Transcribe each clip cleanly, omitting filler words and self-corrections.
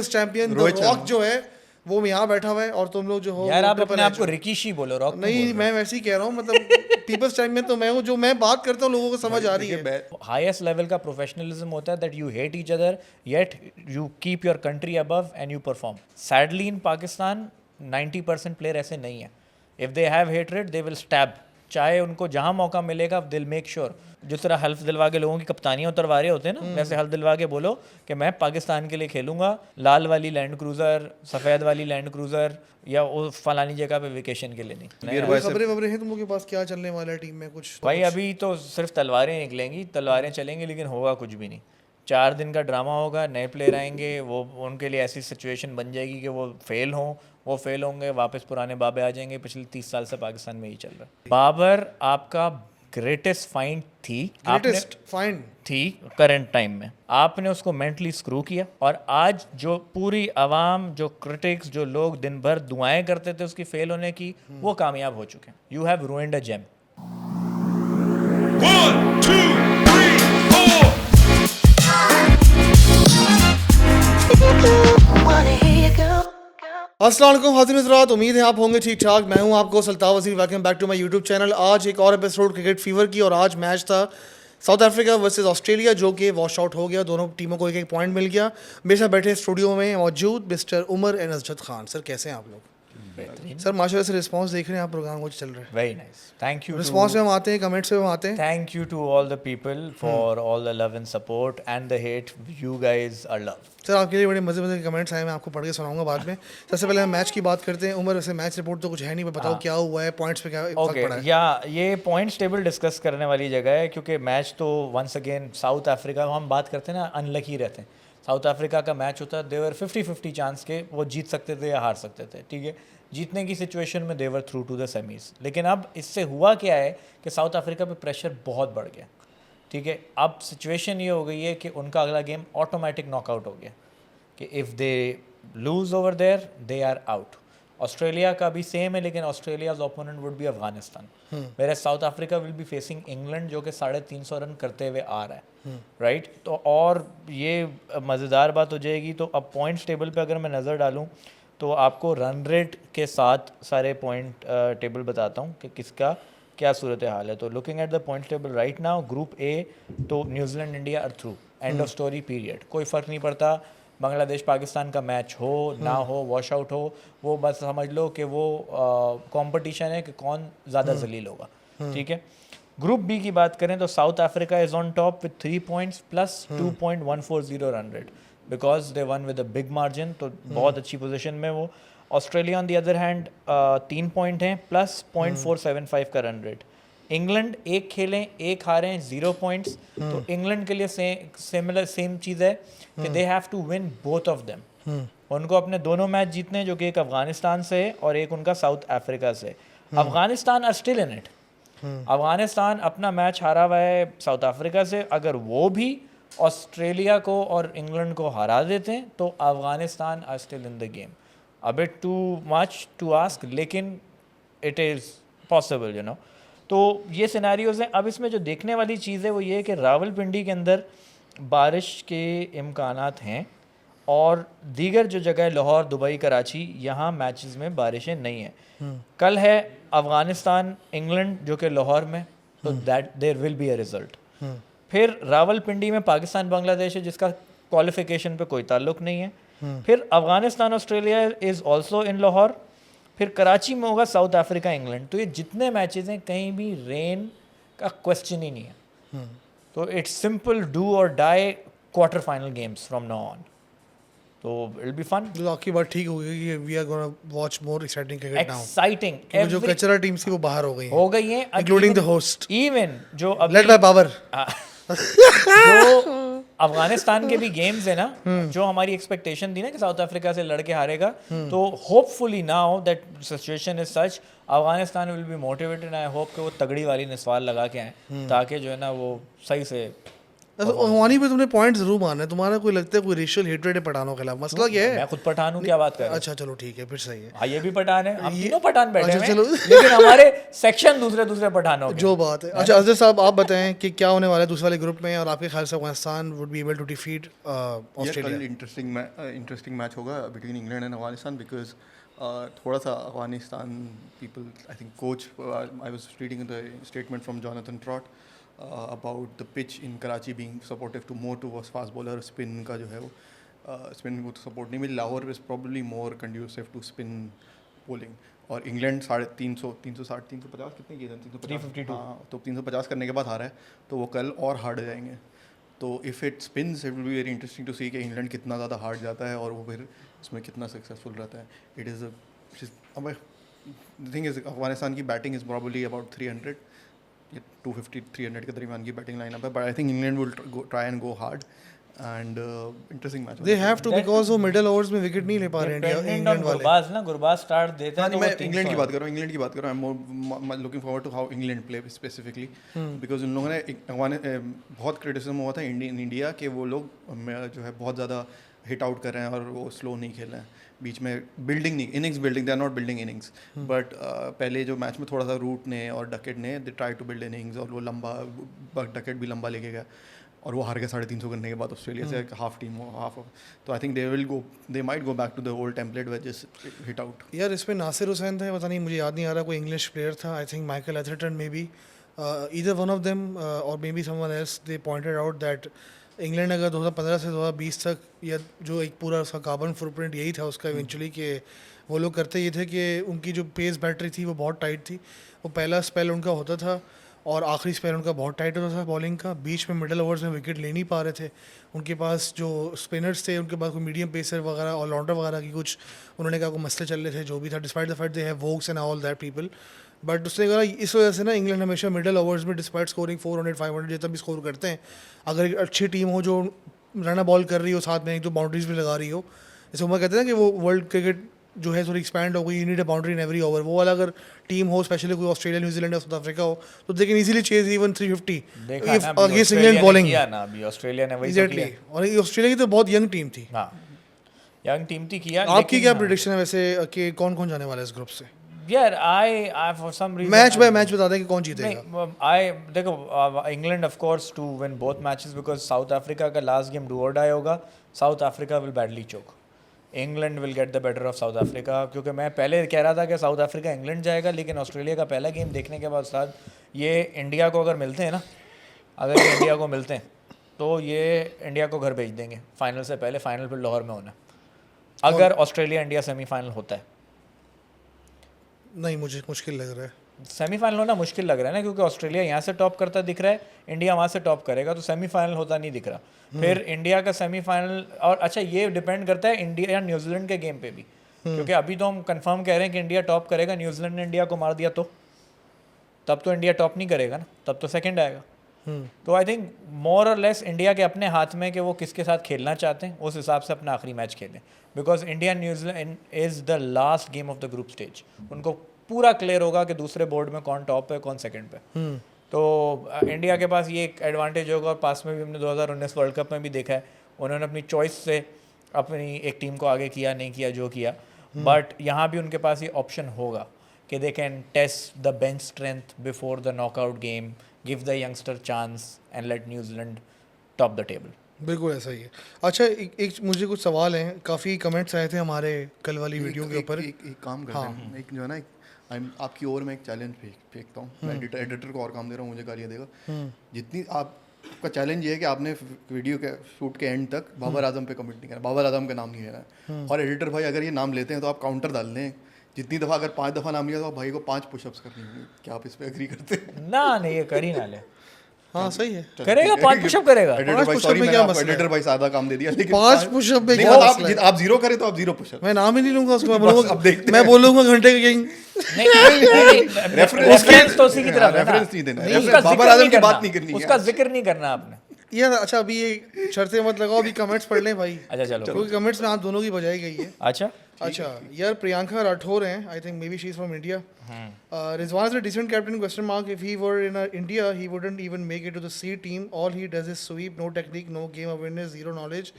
People's champion rock जो है वो यहाँ बैठा हुआ है और तुम लोग जो हो यार आप अपने आप को रिकीशी बोलो, रॉक नहीं, मैं वैसे ही कह रहा हूँ, मतलब पीपल्स चैंपियन तो मैं हूँ, जो मैं बात करता हूँ लोगों को समझ आ रही है। हाईएस्ट लेवल का प्रोफेशनलिज्म होता है that you hate each other yet you keep your country above and you perform. Sadly in Pakistan 90% player ऐसे नहीं है। If they have hatred they will stab, चाहे उनको जहां मौका मिलेगा दिल मेक श्योर। जिस तरह हल्फ दिलवा के लोगों की कप्तानियां उतरवा रहे होते हैं ना, वैसे हल्फ दिलवा के बोलो कि मैं पाकिस्तान के लिए खेलूंगा, लाल वाली लैंड क्रूजर, सफ़ेद वाली लैंड क्रूजर, या वो फलानी जगह पे वेकेशन के लिए नहीं। खबरें हैं तुम लोग के पास क्या चलने वाला है टीम में कुछ? भाई अभी तो सिर्फ तलवारें निकलेंगी, तलवारें चलेंगी, लेकिन होगा कुछ भी नहीं। 4 दिन का ड्रामा होगा, नए प्लेयर आएंगे, वो उनके लिए ऐसी सिचुएशन बन जाएगी कि वो फेल हों, वो फेल होंगे, वापस पुराने बाबे आ जाएंगे। पिछले 30 साल से पाकिस्तान में ही चल रहा है। बाबर आपका ग्रेटेस्ट फाइंड थी करंट टाइम में, आपने उसको मेंटली स्क्रू किया, और आज जो पूरी आवाम, जो क्रिटिक्स, जो लोग दिन भर दुआएं करते थे उसकी फेल होने की, वो कामयाब हो चुके हैं। You have ruined a gem. 1 2 3 4 अस्सलाम वालेकुम हाज़िर हज़रात, उम्मीद है आप होंगे ठीक ठाक। मैं हूं आपको Sultan Wazir, welcome back to my YouTube channel. आज एक और एपिसोड क्रिकेट फीवर की, और आज मैच था साउथ अफ्रीका वर्सेस ऑस्ट्रेलिया, जो कि वॉश आउट हो गया। दोनों टीमों को एक एक पॉइंट मिल गया। मेरे साथ बैठे स्टूडियो में मौजूद mister Umar and Asjad Khan. Sir कैसे हैं आप लोग? सर माशाल्लाह से रिस्पांस देख रहे हैं आप, प्रोग्राम कुछ चल रहा है। Very nice, thank you. Response में हम आते हैं, कमेंट्स में हम आते हैं। Thank you to all the people for all the love and support and the hate, you guys are love. Sir आपके लिए बड़े मज़े के कमेंट्स आए, मैं आपको पढ़ के सुनाऊंगा बाद में। सबसे पहले हम मैच की बात करते हैं। उमर, वैसे मैच रिपोर्ट तो कुछ है नहीं, पर बताओ क्या हुआ है, पॉइंट्स पे क्या फर्क पड़ा है? या ये पॉइंट्स टेबल डिस्कस करने वाली जगह है, क्योंकि मैच तो वंस अगेन साउथ अफ्रीका, हम बात करते हैं ना, अनलकी रहते हैं। साउथ अफ्रीका का मैच होता है, देवर 50-50 चांस के वो जीत सकते थे या हार सकते थे, ठीक है। जीतने की सिचुएशन में देवर थ्रू टू द सेमीज। लेकिन अब इससे हुआ क्या है कि साउथ अफ्रीका पे प्रेशर बहुत बढ़ गया, ठीक है। अब सिचुएशन ये हो गई है कि उनका अगला गेम ऑटोमेटिक नॉकआउट हो गया, कि if they lose over there they are out. Australia का भी सेम है, लेकिन Australia's opponent would be Afghanistan, where South Africa will be facing England, जो कि 350 रन करते हुए आ रहा है, राइट। तो और ये मज़ेदार बात हो जाएगी। तो अब पॉइंट्स टेबल पे अगर मैं नज़र डालूँ तो आपको रन रेट के साथ सारे पॉइंट टेबल बताता हूँ कि किसका क्या सूरत हाल है। तो looking at the point table right now, group A, तो New Zealand India are through, end of story period. कोई फ़र्क नहीं पड़ता बांग्लादेश पाकिस्तान का मैच हो ना हो, वॉश आउट हो, वो बस समझ लो कि वो कंपटीशन है कि कौन ज़्यादा जलील होगा, ठीक है। ग्रुप बी की बात करें तो south Africa is on top with 3 points plus 2.140 run rate, because they one with a big margin, तो बहुत अच्छी पोजीशन में वो। Australia on the other hand 3 point हैं प्लस 0.475 का रन रेट। इंग्लैंड एक खेलें एक हारें 0 पॉइंट्स, तो इंग्लैंड के लिए सेम चीज़ है कि they have to win both of them. उनको अपने दोनों मैच जीतने हैं, जो कि एक अफगानिस्तान से है और एक उनका साउथ अफ्रीका से। Afghanistan are still in it. Afghanistan अपना मैच हारा हुआ है साउथ अफ्रीका से, अगर वो भी ऑस्ट्रेलिया को और इंग्लैंड को हरा देते हैं तो Afghanistan are still in the game. A bit too much to ask, लेकिन it is possible, you know. तो ये सिनेरियोज़ हैं। अब इसमें जो देखने वाली चीज़ है वो ये है कि रावलपिंडी के अंदर बारिश के इम्कानात हैं, और दीगर जो जगह लाहौर, दुबई, कराची, यहाँ मैचेस में बारिशें नहीं हैं। कल है अफ़गानिस्तान इंग्लैंड, जो कि लाहौर में, तो that there will be a result. फिर रावलपिंडी में पाकिस्तान बांग्लादेश है, जिसका क्वालिफिकेशन पे कोई ताल्लुक नहीं है। फिर Afghanistan Australia is also in Lahore. फिर कराची में होगा साउथ अफ्रीका इंग्लैंड। तो ये जितने मैचेस हैं, कहीं भी रेन का क्वेश्चन ही नहीं है। तो it's simple do or die quarter final games from now on. तो इट विल बी फन। तो आपकी बात ठीक होगी कि we are gonna watch more exciting cricket now. Exciting. जो कचरा टीम्स थी वो बाहर हो गई हैं, इंक्लूडिंग द होस्ट, इवन जो लेड बाय बाबर। जो अफगानिस्तान के भी गेम्स है ना, जो हमारी एक्सपेक्टेशन थी ना कि साउथ अफ्रीका से लड़के हारेगा, तो hopefully now that situation is such, Afghanistan will be motivated. I hope कि वो तगड़ी वाली निस्वाल लगा के आए, ताकि जो है ना वो सही से अफगानी पे तुमने पॉइंट जरूर मारना है, तुम्हारा कोई लगता है कोई रेशियल हेट्रेड है पठानों के खिलाफ, मसला क्या है? मैं खुद पठान हूँ, क्या बात कर रहे हो? अच्छा चलो ठीक है, फिर सही है। हाँ, ये भी पठान है, हम तीनों पठान बैठे अच्छा, हैं, चलो। लेकिन हमारे सेक्शन दूसरे दूसरे पठानों के। जो बात है। अच्छा अजहर साहब, आप बताएं कि क्या होने वाला है दूसरे वाले ग्रुप में, और आपके ख्याल से Afghanistan would be able to defeat कल ऑस्ट्रेलिया? इंटरेस्टिंग मैच होगा between England and Afghanistan because थोड़ा सा Afghanistan people, I think coach, I was reading the statement from Jonathan Trott about the pitch in Karachi being supportive to more towards fast bowler. Spin का जो है वो spin को तो support नहीं मिली। Lahore is probably more conducive to spin bowling. और England 350, 360, 350 कितने किए थे? 352। हाँ, तो 350 करने के बाद हारा है, तो वो कल और हार्ड हो जाएंगे। तो if it spins it will be very interesting to see कि इंग्लैंड कितना ज़्यादा हार्ड जाता है और वो फिर इसमें कितना सक्सेसफुल रहता है। इट इज़ अब द थिंग इज़ अफगानिस्तान की बैटिंग इज़ प्रॉब्ली अबाउट 300 या 250, 300 के दरमियान की बैटिंग लाइनअप है, but I think England will try and go hard and interesting match. They have to, because वो मिडिल ओवर्स में विकेट नहीं ले पा रहे इंडिया, इंग्लैंड वाले। गुरबाज ना, गुरबाज स्टार्ट देते हैं तो मैं इंग्लैंड की बात कर रहा हूँ, इंग्लैंड की बात कर रहा हूँ। I am looking forward to how England play specifically, because उन लोगों ने बहुत क्रिटिसिज्म हुआ था इंडिया के वो लोग जो है बहुत ज़्यादा हिट आउट कर रहे हैं और वो स्लो नहीं खेल रहे हैं, बीच में बिल्डिंग नहीं, innings building, they are not building innings. But पहले जो मैच में थोड़ा सा रूट ने और डकेट ने they try to build innings, और वो लंबा डकेट भी लंबा लेके गया और वो हार गया 350 करने के बाद ऑस्ट्रेलिया से, हाफ टीम हाफ। तो I think they might go back to the old template where just hit out. यार इसमें नासिर हुसैन था, पता नहीं, मुझे याद नहीं आ रहा, कोई इंग्लिश प्लेयर था, I think Michael Atherton may be, either one of them और may be someone else, they pointed out that England अगर 2015 से 2020 तक, या जो एक पूरा उसका कार्बन फुटप्रिंट यही था उसका इवेंचुअली, कि वो लोग करते ये थे कि उनकी जो पेस बैटरी थी वो बहुत टाइट थी। वो पहला स्पेल उनका होता था और आखिरी स्पेल उनका बहुत टाइट होता था बॉलिंग का, बीच में मिडल ओवर्स में विकेट ले नहीं पा रहे थे। उनके पास जो स्पिनर्स थे, उनके पास कोई मीडियम पेसर वगैरह और ऑलराउंडर वगैरह की कुछ, उन्होंने कहा कोई मसले चल रहे थे, जो भी था, despite the fact they have Woakes and all that people. But उसने कहा इस वजह से ना इंग्लैंड हमेशा मिडल ओवर्स में डिस्पाइट स्कोरिंग 400 500 जितना भी स्कोर करते हैं, अगर एक अच्छी टीम हो जो रन बॉल कर रही हो, साथ में एक दो बाउंड्रीज भी लगा रही हो, जैसे उमर कहते हैं ना कि वो वर्ल्ड क्रिकेट जो है थोड़ी एक्सपैंड हो गई, you need a boundary in every over, वो वाला अगर टीम हो, स्पेशली कोई ऑस्ट्रेलिया, न्यूजीलैंड या साउथ अफ्रीका हो, तो they can easily chase even 350 against England bowling. Australia ने वही एग्जैक्टली, और ऑस्ट्रेलिया की तो बहुत यंग टीम थी। हाँ, यंग टीम थी किया। आपकी क्या प्रेडिक्शन है वैसे कि कौन कौन जाने वाला है इस ग्रुप से? यार I for some reason match by match बता दें कि कौन जीतेगा। आई देखो, England of course to win both matches, because South Africa का last game do or die होगा। South Africa will badly choke, England will get the better of South Africa. क्योंकि मैं पहले कह रहा था कि साउथ अफ्रीका इंग्लैंड जाएगा, लेकिन ऑस्ट्रेलिया का पहला गेम देखने के बाद साथ ये इंडिया को अगर मिलते हैं ना, अगर ये इंडिया को मिलते हैं तो ये इंडिया को घर भेज देंगे फाइनल से पहले। फाइनल फिर लाहौर में होना, अगर ऑस्ट्रेलिया इंडिया सेमीफाइनल होता है। नहीं, मुझे मुश्किल लग रहा है सेमीफाइनल होना, मुश्किल लग रहा है ना, क्योंकि ऑस्ट्रेलिया यहाँ से टॉप करता दिख रहा है, इंडिया वहाँ से टॉप करेगा, तो सेमीफाइनल होता नहीं दिख रहा। फिर इंडिया का सेमीफाइनल, और अच्छा ये डिपेंड करता है इंडिया या न्यूजीलैंड के गेम पे भी, क्योंकि अभी तो हम कंफर्म कह रहे हैं कि इंडिया टॉप करेगा। न्यूजीलैंड ने इंडिया को मार दिया तो तब तो इंडिया टॉप नहीं करेगा ना, तब तो सेकेंड आएगा। तो आई थिंक मोर और लेस इंडिया के अपने हाथ में कि वो किसके साथ खेलना चाहते हैं, उस हिसाब से अपना आखिरी मैच खेलें, because India New Zealand is the last game of the group stage. उनको पूरा क्लियर होगा कि दूसरे बोर्ड में कौन टॉप है कौन सेकंड पे। तो इंडिया के पास ये एक एडवांटेज होगा, और पास में भी हमने 2019 वर्ल्ड कप में भी देखा है, उन्होंने अपनी चॉइस से अपनी एक टीम को आगे किया, नहीं किया जो किया। बट यहाँ भी उनके पास ये ऑप्शन होगा कि they can test the bench strength before the knockout game, give the youngster chance and let New Zealand top the table. बिल्कुल ऐसा ही है। अच्छा, एक मुझे कुछ सवाल हैं, काफ़ी कमेंट्स आए थे हमारे कल वाली वीडियो के ऊपर। एक काम करते हैं, एक जो है ना, आपकी ओर में एक चैलेंज फेंकता हूँ। मैं एडिटर को और काम दे रहा हूँ, मुझे गालियाँ देगा। जितनी आपका चैलेंज ये है कि आपने वीडियो के शूट के एंड तक बाबर आजम पे कमेंट नहीं करना, बाबर आजम का नाम नहीं लेना है। और एडिटर भाई अगर ये नाम लेते हैं तो आप काउंटर डाल लें, जितनी दफ़ा अगर 5 दफ़ा नाम लिया तो आप भाई को 5 पुशअप्स करनी होंगी। क्या आप इस पर एग्री करते हैं? ना नहीं, ये कर ही ना ले। हाँ सही है, करेगा 5 पुशअप करेगा। एडिटर भाई सॉरी, मैंने आपको एडिटर भाई सादा काम दे दिया, लेकिन 5 पुशअप में क्या मसला है? आप 0 करें तो आप 0 पुशअप। मैं नाम ही नहीं लूंगा उसको, मैं बोलूंगा घंटे के किंग। रेफरेंस तो उसी की तरफ है ना, रेफरेंस नहीं देना, उसका बाबर आजम की बात नहीं करनी है, उसका जिक्र नहीं करना आपने। यार अच्छा अभी ये शर्तें मत लगाओ, अभी कमेंट्स पढ़ लें भाई, अच्छा चलो क्योंकि कमेंट्स में आप दोनों की बजाई गई है। अच्छा अच्छा यार प्रियंका राठौर हैं, I think may be she is from India. Rizwan is a decent captain, question mark. If he were in India, he wouldn't even make it to the C team. All he does is sweep, no technique, no game awareness, zero knowledge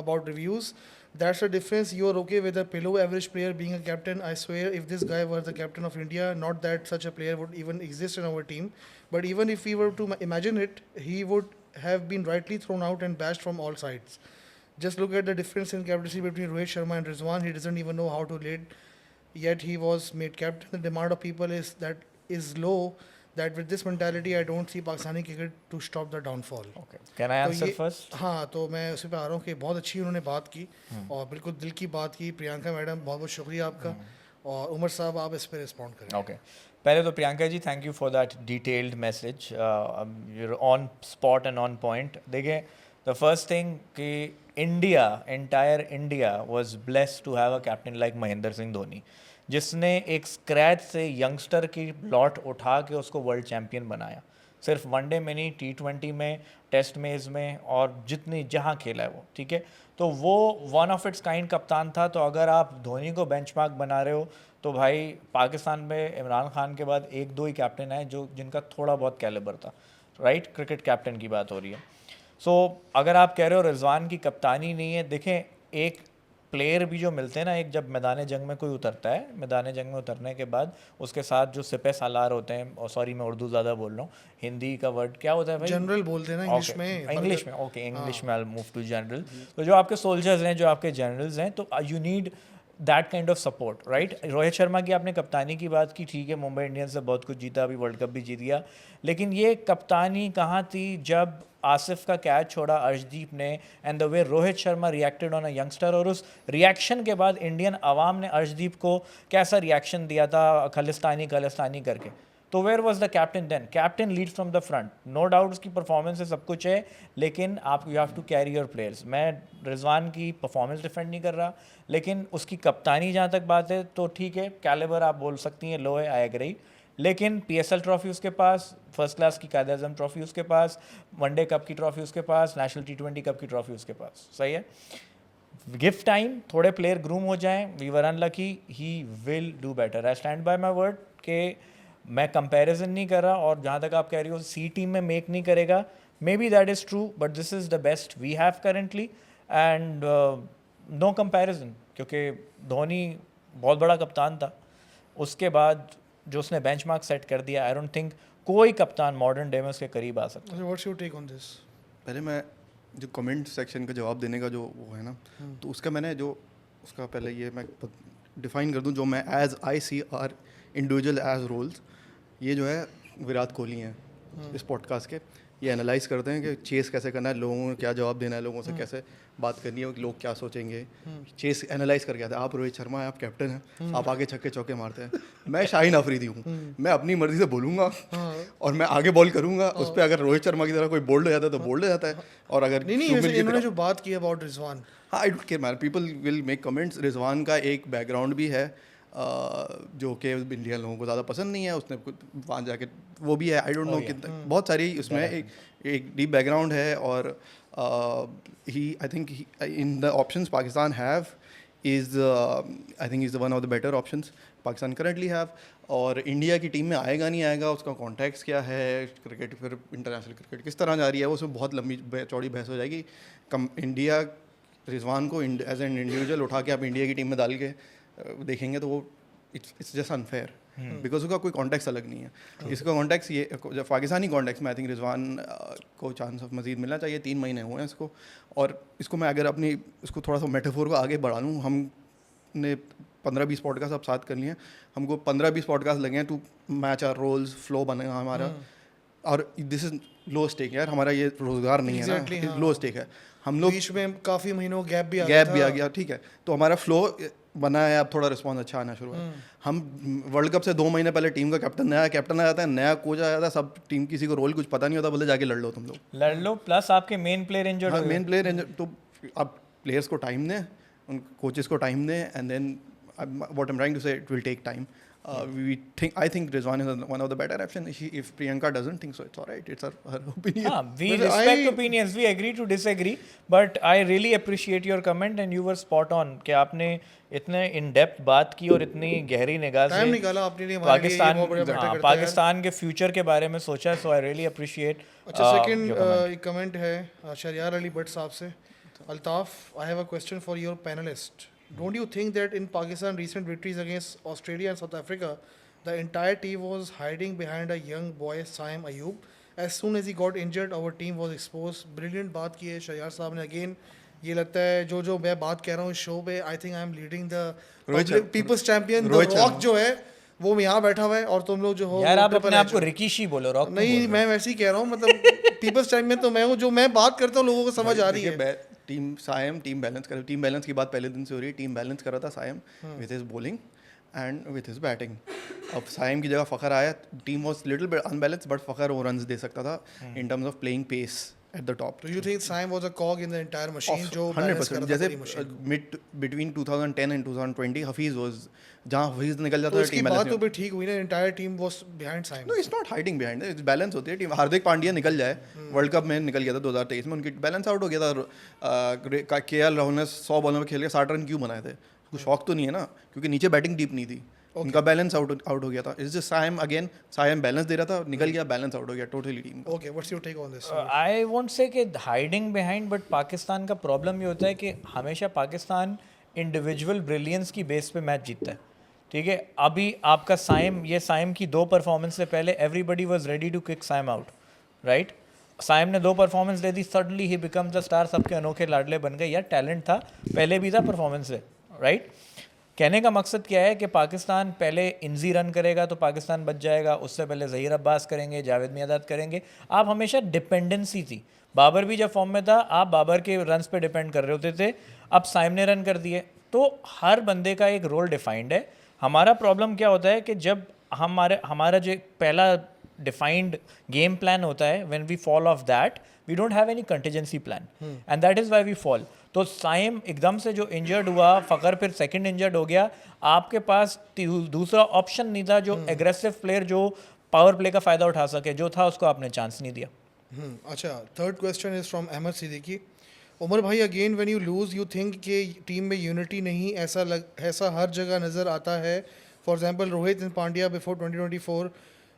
about reviews. That's the difference. You're okay with a below average player being a captain. I swear, if this guy were the captain of India, not that such a player would even exist in our team, but even if we were to imagine it, he would have been rightly thrown out and bashed from all sides. Just look at the difference in captaincy between Rohit Sharma and Rizwan. He doesn't even know how to lead, yet he was made captain. The demand of people is low. That with this mentality, I don't see Pakistani cricket to stop the downfall. Okay can I तो answer ये first? हाँ, तो मैं उसी पे आ रहा हूँ कि बहुत अच्छी उन्होंने बात की और बिल्कुल दिल की बात की. प्रियंका मैडम बहुत बहुत शुक्रिया आपका. और उमर साहब आप इस पे रिस्पॉन्ड करें. ओके पहले तो Priyanka ji thank you for that detailed message, you're on spot and on point. देखिए द फर्स्ट थिंग कि India, entire India was blessed to have a captain like Mahendra Singh Dhoni, जिसने एक स्क्रैच से यंगस्टर की लॉट उठा के उसको वर्ल्ड चैम्पियन बनाया. सिर्फ वनडे में नहीं, T20 में, टेस्ट मैच में और जितनी जहाँ खेला है वो, ठीक है. तो वो वन ऑफ इट्स काइंड कप्तान था. तो अगर आप धोनी को बेंचमार्क बना रहे हो तो भाई पाकिस्तान में इमरान खान के बाद एक दो ही कैप्टन हैं जो जिनका थोड़ा बहुत कैलिबर था, राइट. क्रिकेट कैप्टन की बात हो रही है. सो अगर आप कह रहे हो रिजवान की कप्तानी नहीं है, देखें एक प्लेयर भी जो मिलते हैं ना, एक जब मैदान जंग में कोई उतरता है, मैदान जंग में उतरने के बाद उसके साथ जो सिपह सालार होते हैं, और सॉरी मैं उर्दू ज़्यादा बोल रहा हूँ, हिंदी का वर्ड क्या होता है भाई? जनरल बोलते हैं ना इंग्लिश में. इंग्लिश में ओके, इंग्लिश में आई मूव टू जनरल. तो जो आपके सोल्जर्स हैं, जो आपके जनरल्स हैं, तो you need that kind of support, right. Rohit Sharma की आपने कप्तानी की बात की, ठीक है, मुंबई इंडियंस से बहुत कुछ जीता, अभी वर्ल्ड कप भी जीत गया, लेकिन ये कप्तानी कहाँ थी जब आसिफ का कैच छोड़ा अर्शदीप ने, and the way Rohit Sharma reacted on a youngster, और उस रिएक्शन के बाद इंडियन अवाम ने अर्शदीप को कैसा रिएक्शन दिया था खालिस्तानी करके. तो where was the captain then? Captain lead from the front, no doubt उसकी परफॉर्मेंस है, सब कुछ है, लेकिन आप you have to carry your players. मैं रिजवान की परफॉर्मेंस डिफेंड नहीं कर रहा, लेकिन उसकी कप्तानी जहाँ तक बात है तो ठीक है, कैलिबर आप बोल सकती हैं लो है, आई एग्री, लेकिन PSL ट्रॉफी उसके पास, फर्स्ट क्लास की कायद आज़म ट्रॉफी उसके पास, वनडे कप की ट्रॉफी उसके पास, नेशनल T20 कप की ट्रॉफी उसके पास. सही है, गिव टाइम, थोड़े प्लेयर ग्रूम हो जाएं. We were unlucky, he will do better. I stand by my word के मैं कंपैरिजन नहीं कर रहा, और जहाँ तक आप कह रही हो सी टीम में मेक नहीं करेगा, maybe that is true, but this is the best we have currently, and no comparison, क्योंकि धोनी बहुत बड़ा कप्तान था. उसके बाद जो उसने बेंचमार्क सेट कर दिया, आई डोंट थिंक कोई कप्तान मॉडर्न डे में उसके करीब आ सकता है. What's your take on this? पहले मैं जो कमेंट सेक्शन का जवाब देने का जो वो है ना, तो उसका मैंने जो उसका पहले ये मैं डिफाइन कर दूं, जो मैं as I see our individual as roles, ये जो है विराट कोहली हैं इस पॉडकास्ट के. ये एनालाइज करते हैं कि चेस कैसे करना है, लोगों को क्या जवाब देना है, लोगों से कैसे बात करनी है, लोग क्या सोचेंगे. चेस एनालाइज करके आते हैं. आप रोहित शर्मा हैं, आप कैप्टन हैं, आप आगे छक्के चौके मारते हैं. मैं शाहीन अफरीदी हूँ, मैं अपनी मर्जी से बोलूँगा और मैं आगे बॉल करूँगा. उस पर अगर रोहित शर्मा की तरह कोई बोल्ड हो जाता है तो बोल्ड हो जाता है, और अगर नहीं वैसे इन्होंने जो बात की अबाउट रिजवान, हाँ, I don't care man, people will make comments. Rizwan का एक बैकग्राउंड भी है जो कि इंडियन लोगों को ज़्यादा पसंद नहीं है. उसने वहाँ जाके वो भी है, आई डोंट नो कितना, बहुत सारी उसमें एक डीप बैकग्राउंड है. और he I think in the options Pakistan have is I think is one of the better options Pakistan currently have. और इंडिया की टीम में आएगा नहीं आएगा, उसका कॉन्टैक्ट्स क्या है, क्रिकेट फिर इंटरनेशनल क्रिकेट किस तरह जा रही है, वो उसमें बहुत लंबी चौड़ी बहस हो जाएगी. इंडिया रिजवान को एज एन इंडिविजुअल उठा के आप इंडिया की टीम में डाल के देखेंगे तो वो इट्स जस्ट अनफेयर, बिकॉज उसका कोई कॉन्टेक्स्ट अलग नहीं है. इसका कॉन्टेक्स्ट ये जब पाकिस्तानी कॉन्टेक्स्ट में आई थिंक रिजवान को चांस ऑफ मजीद मिलना चाहिए. 3 महीने हुए हैं इसको. और इसको मैं अगर अपनी इसको थोड़ा सा मेटाफोर को आगे बढ़ा लूँ, हमने 15-20 पॉडकास्ट अब साथ कर लिए हैं, हमको 15-20 पॉडकास्ट लगे हैं to match our roles, flow बनेगा हमारा. और दिस इज लो स्टेक यार, हमारा ये रोजगार नहीं है ना, लो स्टेक है. हम लोग बीच में काफ़ी महीनों गैप भी आ गया, ठीक है, तो हमारा फ्लो बना है, अब थोड़ा रिस्पॉन्स अच्छा आना शुरू है. हम वर्ल्ड कप से 2 महीने पहले टीम का कैप्टन आ जाता है, नया कोच आ जाता है, सब टीम किसी को रोल कुछ पता नहीं होता, बोले जाके लड़ लो तुम लोग, लड़ लो. प्लस आपके मेन प्लेयर इंजर्ड हो गए. मेन प्लेयर इंजर्ड, तो आप प्लेयर्स को टाइम दें, उन कोचेस को टाइम दें, and then what I am trying to say it will take time. I think Rizwan is one of the better option. If Priyanka doesn't think so, it's alright. It's her opinion. हाँ, we But respect I- opinions, we agree to disagree, but I really appreciate your comment and you were spot on कि आपने इतने in depth बात की और इतनी गहरी निगाह से टाइम निकाला अपने लिए, हमारे लिए ये पाकिस्तान बहुत बड़ा मैटर हाँ, करता है यार। पाकिस्तान के फ्यूचर के बारे में सोचा, so I really appreciate अच्छा, सेकंड your comment. एक कमेंट है शरियार अली भट्ट साहब से। Altaf, I have a question for your panelist. Don't you think that in Pakistan recent victories against Australia and South Africa, the entire team was hiding behind a young boy, Saim Ayub? As soon as he got injured, our team was exposed. Brilliant बात की है शरियार साहब ने। Again ये लगता है जो मैं बात कह रहा हूँ इस शो पे, I think I am leading the people's champion. The rock जो है वो यहाँ बैठा हुआ है और तुम लोग जो हो यार आप Triple अपने आप H को हो। रिकीशी बोलो, रॉक नहीं, मैं वैसे ही कह रहा हूँ, मतलब पीपल्स चैंपियन तो मैं हूँ, जो मैं बात करता हूँ लोगों को समझ आ रही है। टीम सायम टीम बैलेंस की बात पहले दिन से हो रही है। टीम बैलेंस कर रहा था Saim with his bowling and with his batting. अब सायम की जगह फ़खर आया। Team was little bit unbalance but Fakhar वो रन्स दे सकता था in terms of playing pace at the top. Do you think Saim was a cog in the entire machine जो balance कर 100%। रहा था जैसे पूरी machine को? Mid between 2010 and 2020 Hafeez was, जहाँ हफीज निकल जाता तो था इसकी टीम बात तो बैलेंस। भी ठीक हुई ना, entire team was behind Saim. No, it's not hiding behind, it's balance होती है टीम। हार्दिक पांड्या निकल जाए, वर्ल्ड कप में निकल गया था 2023 में, उनकी बैलेंस आउट हो गया था। केएल राहुल ने 100 बॉलों में खेल के 60 रन क्यों बनाए थे? उसको शौक तो नहीं है ना, क्योंकि नीचे बैटिंग डीप नहीं थी। उनका बैलेंस आउट हो गया था। It's just Saim again, Saim balance दे रहा था, निकल गया, बैलेंस आउट हो गया टोटली टीम का। Okay, what's your take on this? I won't say कि हाइडिंग बिहाइंड, बट पाकिस्तान का प्रॉब्लम ये होता है कि हमेशा पाकिस्तान इंडिविजुअल ब्रिलियंस की बेस पे मैच जीतता है। ठीक है, अभी आपका साइम की 2 परफॉर्मेंस से पहले everybody was ready to kick Saim out, right? Saim ने 2 परफॉर्मेंस दे दी, सडनली ही बिकम द स्टार, सबके अनोखे लाडले बन गए। यार टैलेंट था, पहले भी था परफॉर्मेंस से, राइट? कहने का मकसद क्या है कि पाकिस्तान पहले इंजी रन करेगा तो पाकिस्तान बच जाएगा, उससे पहले ज़हीर अब्बास करेंगे, जावेद मियादाद करेंगे। आप हमेशा डिपेंडेंसी थी। बाबर भी जब फॉर्म में था, आप बाबर के रन्स पे डिपेंड कर रहे होते थे, अब साइम ने रन कर दिए। तो हर बंदे का एक रोल डिफाइंड है। हमारा प्रॉब्लम क्या होता है कि जब हमारा जो पहला डिफाइंड गेम प्लान होता है, when we fall off that we don't have any contingency plan and that is why we fall. तो साइम एकदम से जो इंजर्ड हुआ, फ़खर फिर सेकंड इंजर्ड हो गया, आपके पास दूसरा ऑप्शन नहीं था जो एग्रेसिव प्लेयर जो पावर प्ले का फ़ायदा उठा सके, जो था उसको आपने चांस नहीं दिया। अच्छा, third question is from Ahmed Siddiqui. Umar भाई, again when you lose you think कि टीम में यूनिटी नहीं, ऐसा हर जगह नज़र आता है। For example Rohit and Pandya before 2024,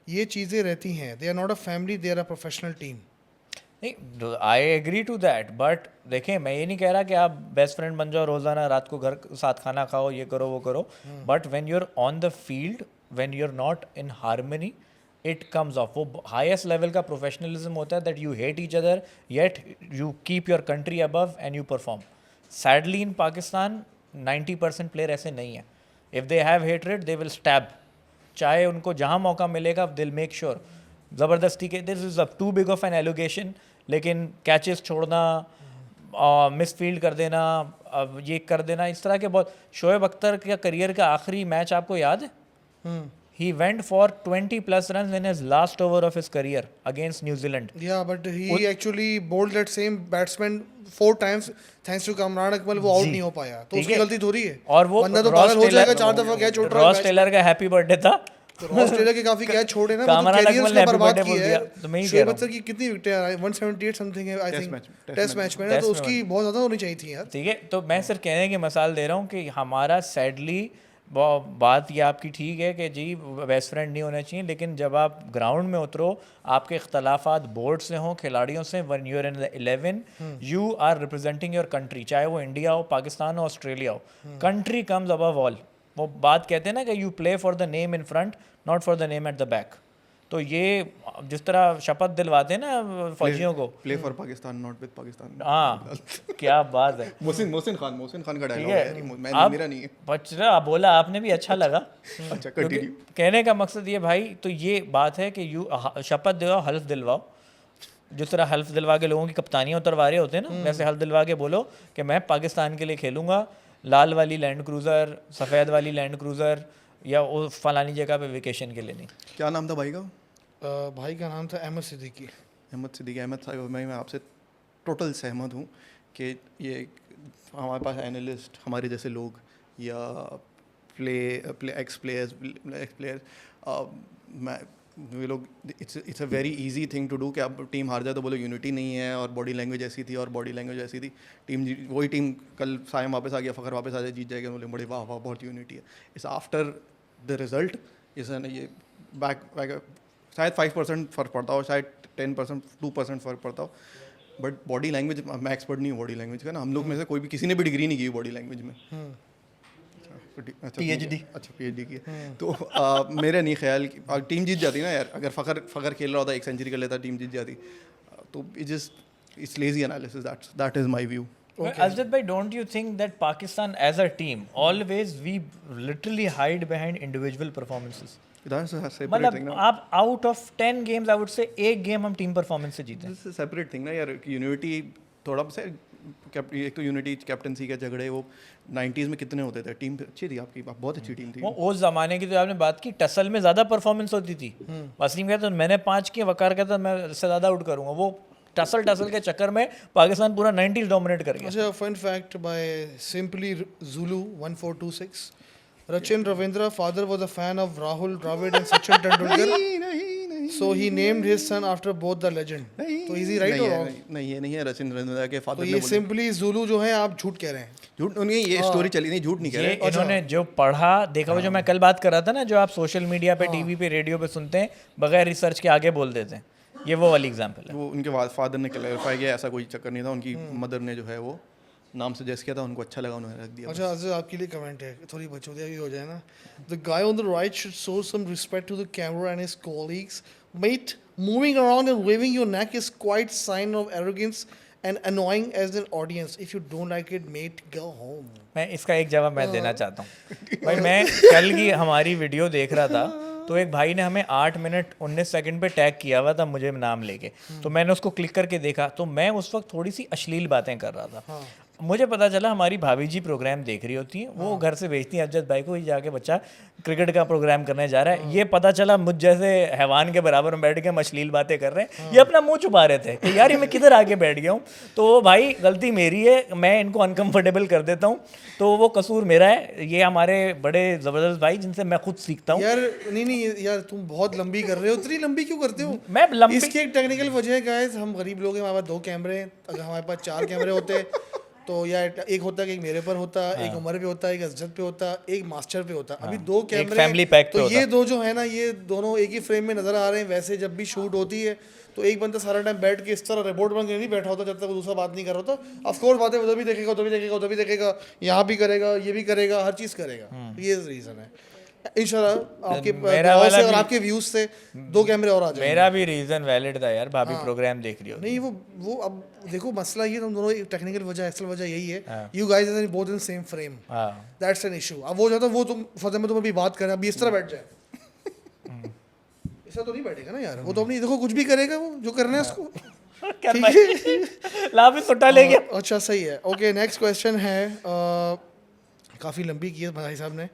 ये चीज़ें रहती हैं। They are not a family, they are a professional team. नहीं, I agree to that, but देखें, मैं ये नहीं कह रहा कि आप बेस्ट फ्रेंड बन जाओ, रोज़ाना रात को घर साथ खाना खाओ, ये करो वो करो, but when you are on the field, when you are not in harmony, it comes off. वो हाईएस्ट लेवल का प्रोफेशनलिज्म होता है, that you hate each other yet you keep your country above and you perform. Sadly in Pakistan 90% player ऐसे नहीं है। If they have hatred they will stab, चाहे उनको जहाँ मौका मिलेगा दिल मेक श्योर। ज़बरदस्ती के, this is too big of an allegation, लेकिन कैचेस छोड़ना, मिस फील्ड कर देना, ये कर देना, इस तरह के बहुत। शोएब अख्तर का करियर का आखिरी मैच आपको याद है? He went for 20+ runs in his last over of his career against New Zealand. Yeah, but he actually bowled that same batsman 4 times thanks to Kamran Akmal, वो आउट नहीं हो पाया, तो उसकी गलती थोड़ी है। और वो बंदा तो पागल हो जाएगा, 4 दफा कैच छोड़ रहा है। रॉस टेलर का हैप्पी बर्थडे था। तो रॉस टेलर के काफी कैच छोड़े ना, कामरान मतलब अकमल कैरियर ने से happy बर्बाद birthday की बोल है। दिया, तो मैं ही कह शोएब रहा अख्तर की कितनी विकेट है? 178 समथिंग है I think, Test test match में ना, Test तो में उसकी बहुत ज्यादा होनी चाहिए थी यार। ठीक है, तो मैं सिर्फ कहने की मिसाल दे रहा हूँ कि हमारा सैडली बात ये आपकी ठीक है कि जी बेस्ट फ्रेंड नहीं होना चाहिए, लेकिन जब आप ग्राउंड में उतरो, आपके इख्तलाफात बोर्ड से हों, खिलाड़ियों से, once you're in the 11 you are representing your country, चाहे वो इंडिया हो, पाकिस्तान हो, ऑस्ट्रेलिया हो। Country comes above all. वो बात कहते हैं ना कि you play for the name in front, not for the name at the back. तो ये जिस तरह शपथ दिलवाते हैं ना फौजियों को, play for Pakistan not with Pakistan. हाँ क्या बात है। मोहसिन खान का ठीक डायलॉग है, है, आप मेरा नहीं है। बचरा बोला आपने भी, अच्छा लगा। अच्छा, क्योंकि कंटिन्यू। कहने का मकसद ये भाई, तो ये बात है कि यू शपथ दिलाओ, हल्फ दिलवाओ। जिस तरह हल्फ दिलवा के लोगों की कप्तानियाँ उतरवा रहे होते हैं ना, वैसे हल्फ दिलवा के बोलो कि मैं पाकिस्तान के लिए खेलूंगा, लाल वाली लैंड क्रूज़र, सफ़ेद वाली लैंड क्रूज़र, या वो फलानी जगह पे वेकेशन के लिए नहीं। क्या नाम था भाई का? भाई का नाम था अहमद सिद्दीकी। अहमद सिद्दीकी। अहमद साहब, मैं आपसे टोटल सहमत हूँ कि ये हमारे पास एनालिस्ट, हमारे जैसे लोग या एक्स प्लेयर्स मैं वे लोग it's a very easy thing to do कि अब टीम हार जाए तो बोलो यूनिटी नहीं है और बॉडी लैंग्वेज ऐसी थी और बॉडी लैंग्वेज ऐसी थी। वही टीम कल सायम वापस आ गया, फ़खर वापस आ जाए, जीत जाएगा, बोले बड़े वाह वाह बहुत यूनिटी है। इट्स आफ्टर द रिजल्ट इस ये बैक शायद 5% फ़र्क पड़ता हो, शायद 10% 2% फ़र्क पड़ता हो, बट बॉडी लैंग्वेज मैं एक्सपर्ट नहीं हूँ बॉडी लैंग्वेज का ना। हम लोग में से कोई भी किसी ने भी डिग्री नहीं की बॉडी लैंग्वेज में। PhD। अच्छा PhD की है। तो मेरा नहीं ख्याल कि टीम जीत जाती ना यार, अगर फ़खर खेल रहा होता, एक सेंचुरी कर लेता, टीम जीत जाती। तो it's lazy analysis, that is my view. Ajit bhai, don't you think that Pakistan as a team always we literally hide behind individual performances? मतलब आप out of 10 games I would say 1 game हम team performance से जीते हैं। This is separate thing ना यार। Unity थोड़ा सा एक तो यूनिटी कैप्टनसी के झगड़े वो 90s में कितने होते थे। टीम अच्छी थी आपकी, बहुत अच्छी टीम थी। वो उस जमाने की जो आपने बात की, टसल में ज़्यादा परफॉर्मेंस होती थी। वसीम कहता तो मैंने 5 किए, वकार कहता मैं इससे ज़्यादा आउट करूँगा। वो टसल के चक्कर में पाकिस्तान पूरा 90s डोमिनेट कर गया। अच्छा, fun fact by simply Zulu 1426, Rachin Ravindra father was a fan of Rahul Dravid and Sachin Tendulkar, so he named his son after both the legend. तो इजी राइट हो रहा नहीं, ये नहीं है रचिन रविंद्र के फादर तो ने ये बोला। सिंपली Zulu जो है आप झूठ कह रहे हैं। झूठ उनकी ये स्टोरी चली नहीं, झूठ नहीं कह रहे। इन्होंने जो पढ़ा देखा, वो जो मैं कल बात कर रहा था ना, जो आप सोशल मीडिया पे, टीवी पे, रेडियो पे सुनते हैं, बगैर रिसर्च के आगे बोल देते हैं, ये वो वाली एग्जांपल है। वो उनके फादर ने क्लैरिफाई किया, ऐसा कोई चक्कर नहीं था। उनकी मदर ने जो है वो नाम सजेस्ट किया था, उनको अच्छा लगा, उन्होंने रख दिया। अच्छा अजय, आपके लिए कमेंट है, थोड़ी बचौतिया भी हो जाए ना। The guy on the right should show some respect to the camera and his colleagues. Mate, moving around and waving your neck is quite sign of arrogance and annoying as an audience. If you don't like it, mate, go home. मैं इसका एक जवाब मैं देना चाहता हूँ भाई। मैं कल की हमारी वीडियो देख रहा था, तो एक भाई ने हमें 8 मिनट 19 सेकंड पे टैग किया हुआ था मुझे नाम लेके। तो मैंने उसको क्लिक करके देखा, तो मैं उस वक्त थोड़ी सी अश्लील बातें कर रहा था। मुझे पता चला हमारी भाभी जी प्रोग्राम देख रही होती हैं, वो घर से भेजती हैं अजत भाई को, ये जाके बच्चा क्रिकेट का प्रोग्राम करने जा रहा है। ये पता चला मुझ जैसे हैवान के बराबर में बैठ के हम अश्लील बातें कर रहे हैं। ये अपना मुंह छुपा रहे थे कि यार ये मैं किधर आके बैठ गया हूँ। तो भाई गलती मेरी है, मैं इनको अनकंफर्टेबल कर देता हूँ, तो वो कसूर मेरा है। ये हमारे बड़े ज़बरदस्त भाई जिनसे मैं खुद सीखता हूँ। यार नहीं यार, तुम बहुत लंबी कर रहे हो। इतनी लंबी क्यों करते हो? मैं लंबी, इसकी एक टेक्निकल वजह है गाइस, हम गरीब लोग हैं, हमारे पास 2 कैमरे हैं। अगर हमारे पास 4 कैमरे होते तो यार एक होता कि एक मेरे पर होता, एक उमर पे होता, एक अजत पे होता, एक मास्टर पे होता। अभी 2 कैमरे, फैमिली पैक पे तो होता। ये 2 जो है ना, ये दोनों एक ही फ्रेम में नजर आ रहे हैं। वैसे जब भी शूट होती है तो एक बंदा सारा टाइम बैठ के इस तरह रिपोर्ट बन के नहीं बैठा होता जब तक वो दूसरा बात नहीं कर रहा होता। ऑफ कोर्स बातें उधर भी देखेगा, उधर भी देखेगा, उधर भी देखेगा, यहाँ भी करेगा, ये भी करेगा, हर चीज़ करेगा। ये रीज़न है। इंशाल्लाह आपके दुआओं से और आपके व्यूज से 2 कैमरे और आ जाएंगे। मेरा भी रीजन वैलिड था यार, भाभी प्रोग्राम देख रही हो। नहीं वो अब देखो मसला ये, तुम दोनों टेक्निकल वजह, एक्सल वजह यही है। You guys are both in same frame, that's an issue. अब वो जाता वो तुम फतेह में तुम अभी बात करें, अभी इस तरह बैठ जाए, ऐसा तो नहीं बैठेगा ना यार। वो तो अपनी देखो कुछ भी करेगा, वो जो करना है उसको। ठीक है, ला भी सुट्टा ले गया। अच्छा सही है। ओके, नेक्स्ट क्वेश्चन है, काफ़ी लंबी की है भाई साहब ने।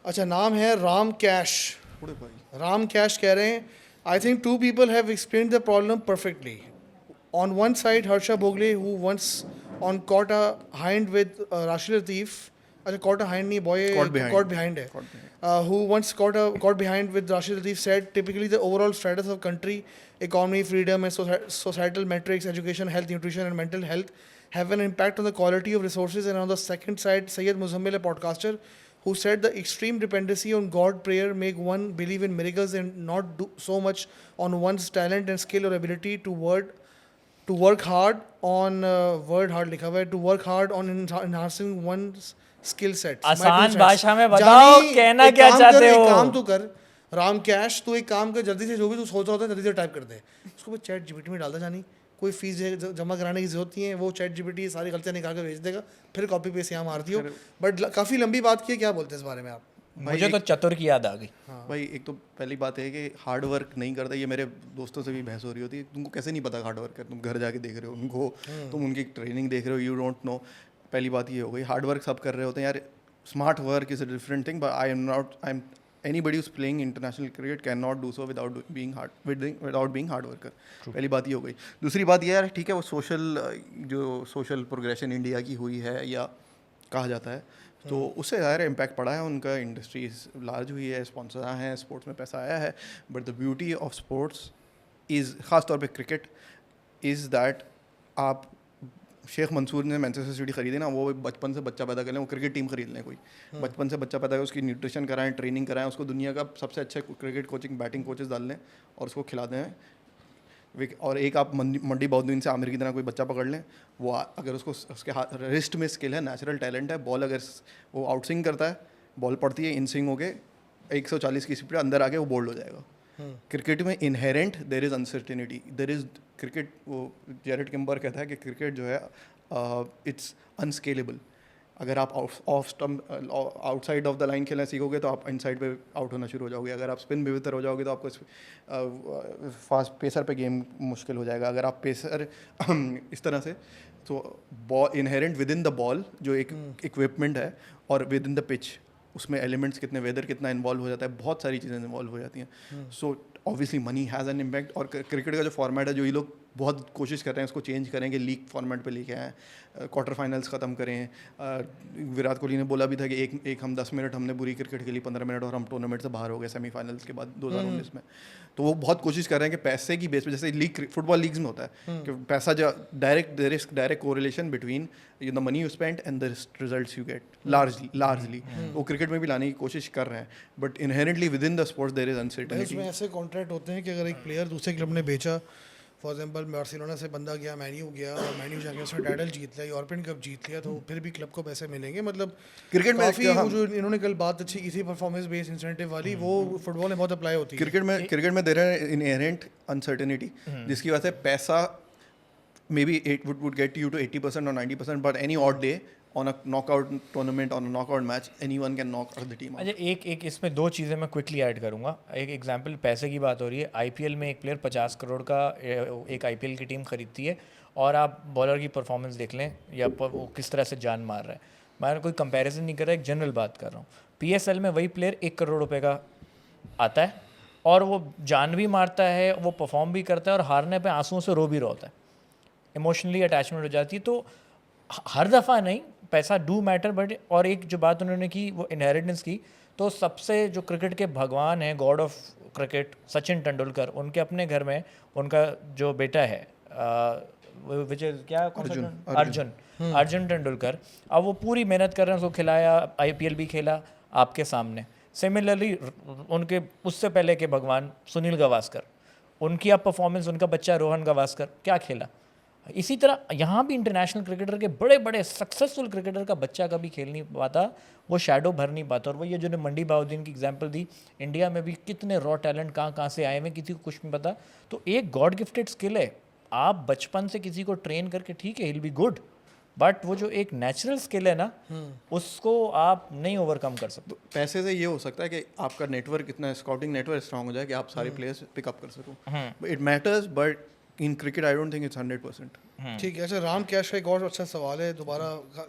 अच्छा, नाम है राम कैश। राम कैश कह रहे हैं, I think 2 people have explained the problem perfectly. On one side, Harsha Bhogle, who once on caught a hind with Rashid Latif. अच्छा, caught a hind नहीं, boy caught behind है. Who once caught behind with Rashid Latif said, typically the overall status of country, economy, freedom and societal metrics, education, health, nutrition and mental health have an impact on the quality of resources. And on the second side, Syed Muzammil, a podcaster, who said the extreme dependency on God prayer make one believe in miracles and not do so much on one's talent and skill or ability to work hard on word hard लिखा हुआ है, to work hard on enhancing one's skill sets. आसान भाषा में बताओ कहना क्या चाहते हो। एक काम तो कर राम कैश, तू एक काम कर, जल्दी से जो भी तू सोच रहा होता है जल्दी से टाइप कर दे उसको, वो चैट जीपीटी में डालता जानी, कोई फीस जमा कराने की जरूरत नहीं है। वो चैट जीपीटी सारी गलतियाँ निकाल कर भेज देगा, फिर कॉपी पेस्ट यहाँ मारती हो। बट काफ़ी लंबी बात की है, क्या बोलते हैं इस बारे में आप? मुझे तो चतुर की याद आ गई। भाई एक तो पहली बात है कि हार्ड वर्क नहीं करता। ये मेरे दोस्तों से भी बहस हो रही होती है, तुमको कैसे नहीं पता हार्ड वर्क है? तुम घर जाके देख रहे हो उनको, तुम उनकी ट्रेनिंग देख रहे हो, यू डोंट नो। पहली बात ये हो गई, हार्ड वर्क सब कर रहे होते हैं यार। Smart work is a different thing, but I am anybody who's playing international cricket cannot do so without being hard worker. पहली बात ये हो गई। दूसरी बात ये यार, ठीक है वो सोशल प्रोग्रेशन इंडिया की हुई है या कहा जाता है, तो उससे ज़्यादा इम्पैक्ट पड़ा है उनका, इंडस्ट्रीज लार्ज हुई है, स्पॉन्सर आए हैं, स्पोर्ट्स में पैसा आया है. But the beauty of sports is, ख़ास तौर पे क्रिकेट, इज़ दैट आप शेख मंसूर ने मैनचेस्टर सिटी खरीदी ना, वो बचपन से बच्चा पैदा कर लें, वो क्रिकेट टीम खरीद लें कोई, बचपन से बच्चा पैदा करें, उसकी न्यूट्रिशन कराएं, ट्रेनिंग कराएं, उसको दुनिया का सबसे अच्छे क्रिकेट कोचिंग बैटिंग कोचेस डाल लें और उसको खिला दें. और एक आप मंडी बहाउद्दीन से आमिर की तरह कोई बच्चा पकड़ लें, वो अगर उसको उसके हाथ रिस्ट में स्किल है, नेचुरल टैलेंट है, बॉल अगर वो आउट स्विंग करता है, बॉल पड़ती है, इन स्विंग होके 140 की स्पीड अंदर आके वो बोल्ड हो जाएगा. क्रिकेट में inherent there is uncertainty, there is cricket, वो जेरेड किम्बर कहता है कि क्रिकेट जो है इट्स अनस्केलेबल. अगर आप off stump outside of the line खेलना सीखोगे तो आप इनसाइड पे आउट होना शुरू हो जाओगे. अगर आप स्पिन बेहतर हो जाओगे तो आपको फास्ट पेसर पे गेम मुश्किल हो जाएगा. अगर आप पेसर इस तरह से, तो ball inherent with in the ball जो एक इक्विपमेंट है और विद इन द पिच, उसमें एलिमेंट्स कितने, वेदर कितना इन्वॉल्व हो जाता है, बहुत सारी चीज़ें इन्वॉल्व हो जाती हैं. So obviously money has an impact. और क्रिकेट का जो फॉर्मेट है, जो ये लोग बहुत कोशिश कर रहे हैं उसको चेंज करें कि लीग फॉर्मेट पे लेके आएँ, क्वार्टर फाइनल्स ख़त्म करें. विराट कोहली ने बोला भी था कि एक हम 10 मिनट हमने बुरी क्रिकेट खेली, 15 मिनट और हम टूर्नामेंट से बाहर हो गए सेमीफाइनल्स के बाद 2019 में. तो वो बहुत कोशिश कर रहे हैं कि पैसे की बेस पे, जैसे लीग फुटबॉल लीग्स में होता है कि पैसा जो direct correlation between the money you spend and the results you get largely. वो क्रिकेट में भी लाने की कोशिश कर रहे हैं, but inherently within the sports there is uncertainty. इसमें ऐसे कॉन्ट्रैक्ट होते हैं कि अगर एक प्लेयर दूसरे क्लब ने बेचा, फॉर एग्जांपल बार्सिलोना से बंदा गया मैन्यू गया और मैन्यू जाके उसने टाइटल जीत लिया, यूरोपियन कप जीत लिया, तो फिर भी क्लब को पैसे मिलेंगे. मतलब क्रिकेट में काफ़ी वो जो इन्होंने कल बात अच्छी की थी परफॉर्मेंस बेस्ड इंसेंटिव वाली, वो फुटबॉल में बहुत अप्लाई होती है. क्रिकेट में देयर है इनहेरेंट अनसर्टेनिटी, जिसकी वजह से पैसा maybe it would get you to 80% और 90%, but any odd day on a knockout tournament, on a knockout match, anyone can knock the team out. अच्छा, एक इसमें दो चीज़ें मैं क्विकली ऐड करूँगा. एक एग्जांपल, पैसे की बात हो रही है. आईपीएल में एक प्लेयर 50 करोड़ का एक आईपीएल की टीम खरीदती है, और आप बॉलर की परफॉर्मेंस देख लें या वो किस तरह से जान मार रहा है. मैं कोई कंपैरिजन नहीं कर रहा, एक जनरल बात कर रहा हूँ. पीएसएल में वही प्लेयर 1 करोड़ रुपए का आता है और वो जान भी मारता है, वो परफॉर्म भी करता है और हारने पे आंसुओं से रो भी रहा होता है, इमोशनली अटैचमेंट हो जाती है. तो हर दफ़ा नहीं, पैसा डू मैटर. बट और एक जो बात उन्होंने की वो इनहेरिटेंस की, तो सबसे जो क्रिकेट के भगवान हैं, God of cricket, Sachin Tendulkar, उनके अपने घर में उनका जो बेटा है विजय क्या अर्जुन तेंदुलकर, अब वो पूरी मेहनत कर रहे हैं, उसको खिलाया, आईपीएल भी खेला आपके सामने. सिमिलरली उनके उससे पहले के भगवान सुनील गावस्कर, उनकी अब परफॉर्मेंस, उनका बच्चा रोहन गावस्कर क्या खेला. इसी तरह यहाँ भी इंटरनेशनल क्रिकेटर के बड़े बड़े सक्सेसफुल क्रिकेटर का बच्चा कभी खेल नहीं पाता, वो शैडो भर नहीं पाता. और वो ये जो मंडी बहाउद्दीन की एग्जांपल दी, इंडिया में भी कितने रॉ टैलेंट कहाँ से आए हुए, किसी को कुछ नहीं पता. तो एक गॉड गिफ्टेड स्किल है, आप बचपन से किसी को ट्रेन करके, ठीक है, हिल बी गुड, बट वो जो एक नेचुरल स्किल है ना, उसको आप नहीं ओवरकम कर सकते. पैसे से ये हो सकता है कि आपका नेटवर्क इतना, स्काउटिंग नेटवर्क स्ट्रांग हो जाए कि आप सारे प्लेयर्स पिकअप कर सको. It matters, but in cricket I don't think it's 100%. ठीक है. अच्छा, राम कैश का एक और अच्छा सवाल है दोबारा.